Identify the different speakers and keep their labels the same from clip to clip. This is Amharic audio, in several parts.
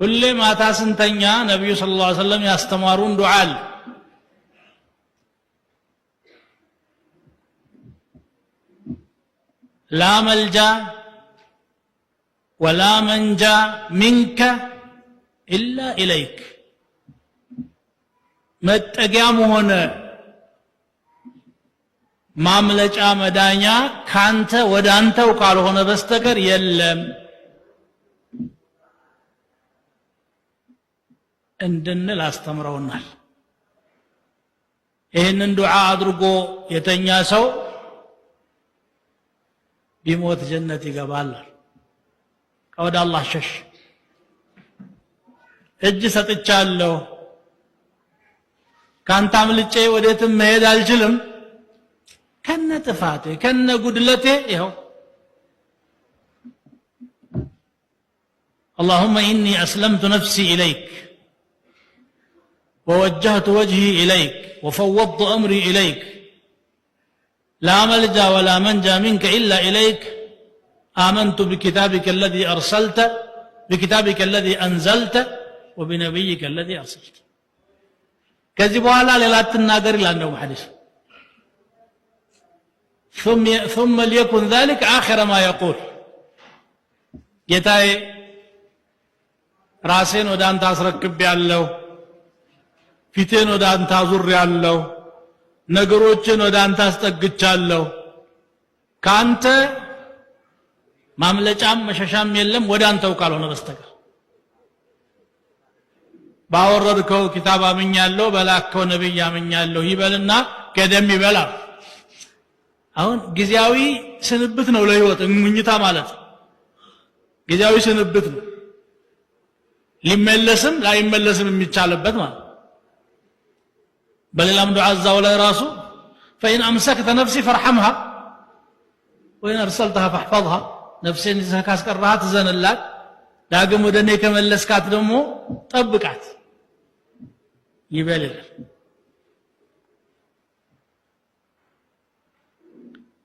Speaker 1: ሁሌ ማታ ስንተኛ ነብዩ ሰለላሁ ዐለይሂ ወሰለም ያስተማሩን ዱዓ አለ። لا ملجا ولا منجا منك إلا إليك መጠጊያም ሆነ ማምለጫ መዳኛ ካንተ ወደ አንተው ካልሆነ በስተቀር የለም እንድንል አስተምረውናል። ይህንን ዱዓ አድርጎ የተኛ ሰው ቢሞት ጀነት ይገባል። ከወደ አላህ ሸሽ እጅ ሰጥቻለሁ ካንተ አምልጬ ወዴትም መሄድ አልችልም ከነ ጥፋቴ ከነ ጉድለቴ ይኸው اللهم إني أسلمت نفسي إليك ووجهت وجهي إليك وفوضت أمري إليك لا ملجا ولا منجا منك إلا إليك آمنت بكتابك الذي أرسلت بكتابك الذي أنزلت وبنبيك الذي أرسلت كذب على ليلات الناقر لأنه حديث ثم ليكن ذلك آخر ما يقول يتاي راسين ودان تاسركب يالله ፊቴን ወደ አንተ አዙሬያለሁ ነገሮችን ወደ አንተ አስጠግቻለሁ ካንተ ማምለጫም መሸሻም የለም ወደ አንተው ካልሆነ በስተቀር ባወረድከው ኪታብ አምኛለሁ በላከው ነብይ አምኛለሁ ይበልና ገደም ይበላ። አሁን ጊዜያዊ ስንብት ነው ለህይወት ሙኝታ ማለት ጊዜያዊ ስንብት ነው ሊመለስም ላይመለስም የሚቻልበት ማለት بل الأمر عز وجل راسه فإن أمسكت نفسي فارحمها وإن أرسلتها فاحفظها نفسي إذا كاسكرها تزن الله ዳግም ወደኔ ከመለስካት ደግሞ ጠብቃት ይበልል።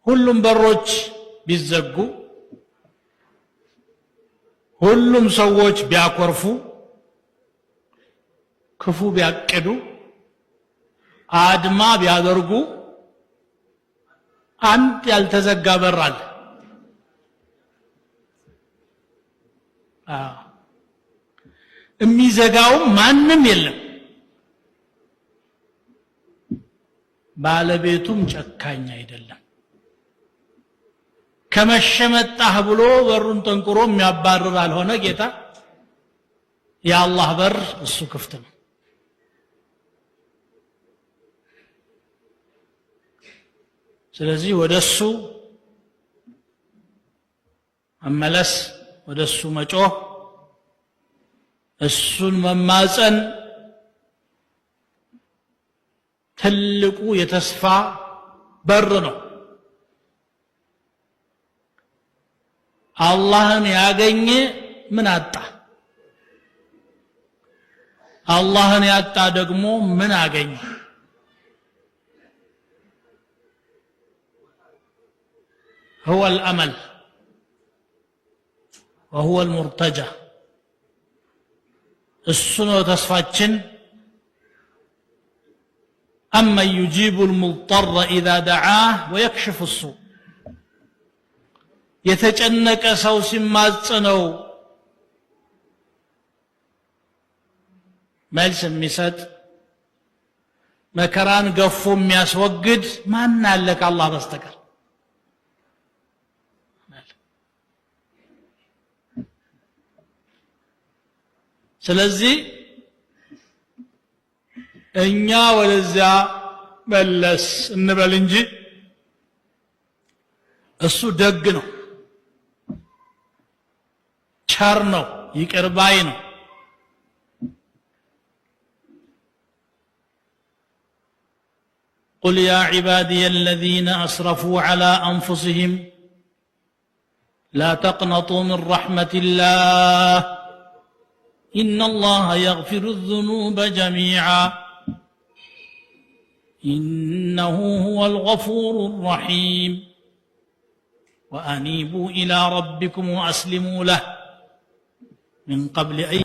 Speaker 1: ሁሉም በሮች ቢዘጉ ሁሉም ሰዎች ቢያኮርፉ ክፉ ቢያቀዱ አድማ ቢያደርጉ አንድ ያልተዘጋ በር አለ። የሚዘጋው ማንም የለም። ባለቤቱም ጨካኝ አይደለም። ከመሸመጣህ ብሎ በሩን ጠንቁሮ የሚያባርር አልሆነ ጌታ የአላህ በር እሱ ክፍት ነው። ስለዚህ ወደሱ መመለስ ወደሱ መጮህ እሱን መማፀን ትልቁ የተስፋ በር ነው። አላህን ያገኘ ምን አጣ? አላህን ያጣ ደግሞ ምን አገኘ? هو الأمل وهو المرتجى السنة تصفاتشن أما يجيب المضطر إذا دعاه ويكشف السوء يتجنك سوس مازنو مالس المساد مكران قفو مياس وقد ما نالك الله بستكر ስለዚህ እኛ ወደዚያ መለስ እንበል እንጂ እሱ ደግ ነው፣ ቸር ነው፣ ይቅር ባይ ነው። قل يا عبادي الذين أسرفوا على أنفسهم لا تقنطوا من رحمة الله إن الله يغفر الذنوب جميعا إنه هو الغفور الرحيم وأنيبوا إلى ربكم وأسلموا له من قبل أن